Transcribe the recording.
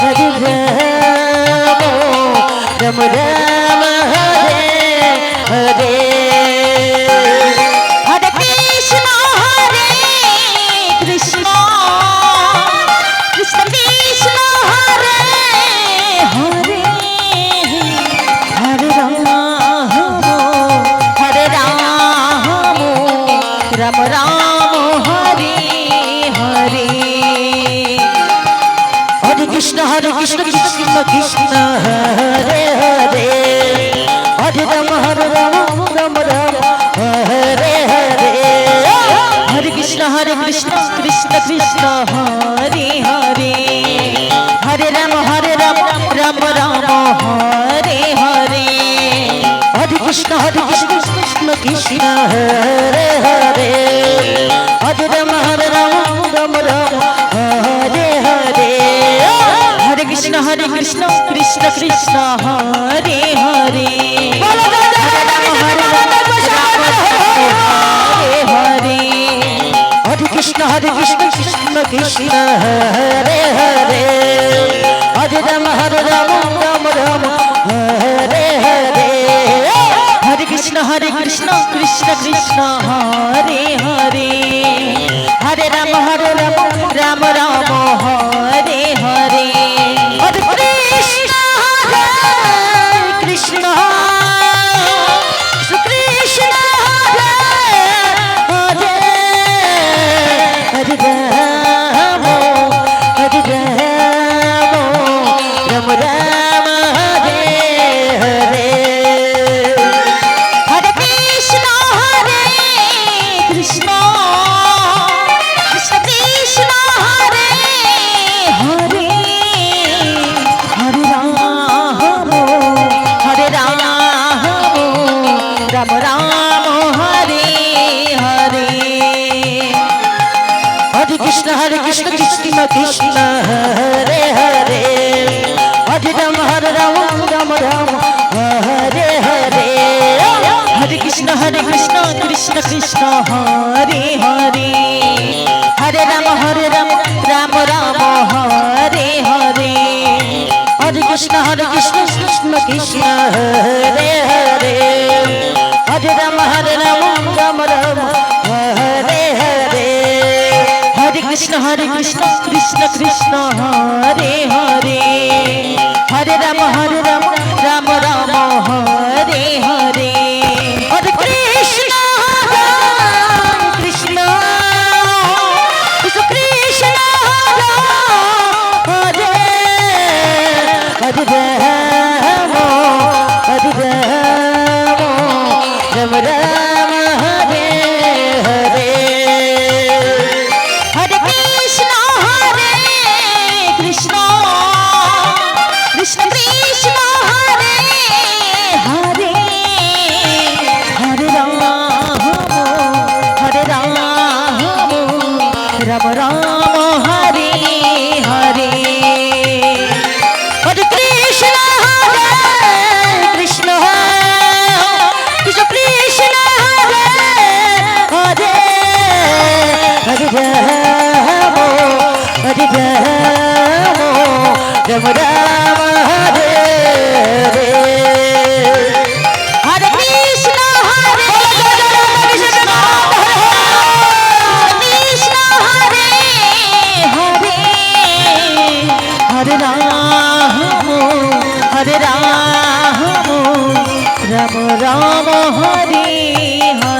Hare Ram Ram Hare Hare Hare Krishna Krishna Krishna Krishna Hare Hare Hare Ram Ram Ram Hare Hare Hare Krishna Krishna Krishna Hare Hare Hare Ram Ram Hare Hare Hare Krishna Krishna Krishna Hare Hare Hare Ram Ram Hare Hare Hare Krishna Krishna Hare Hare Hare Ram Hare Hare Hare Krishna Krishna Hare Hare Hare Krishna Krishna Hare Hare Hare Ram Hare Hare Hare Krishna Krishna Hare Hare Hare Ram Hare Hare Hare Krishna Krishna Hare Hare Ram Ram Hare Hare Hare Krishna Krishna Krishna Krishna Hare Hare Hare Ram Ram Ram Hare Hare Hare Krishna Krishna Hare Hare Hare Ram Hare Hare Hare Krishna Krishna Hare Hare Hare Ram Hare Hare Hare Krishna Krishna Hare Hare Hare Ram Hare Hare Hare Krishna Krishna Hare Hare Hare Ram Hare Hare Hare Krishna Krishna Krishna Hare Hare Ram Ram Hare Hare Hare Krishna Krishna Krishna Krishna Hare Hare Hare Ram Ram Hare Hare Hare Krishna Krishna Krishna Krishna Hare Hare Hare Ram Ram Hare Hare Hare Krishna Krishna Krishna Hare Hare Hare Ram Ram Hare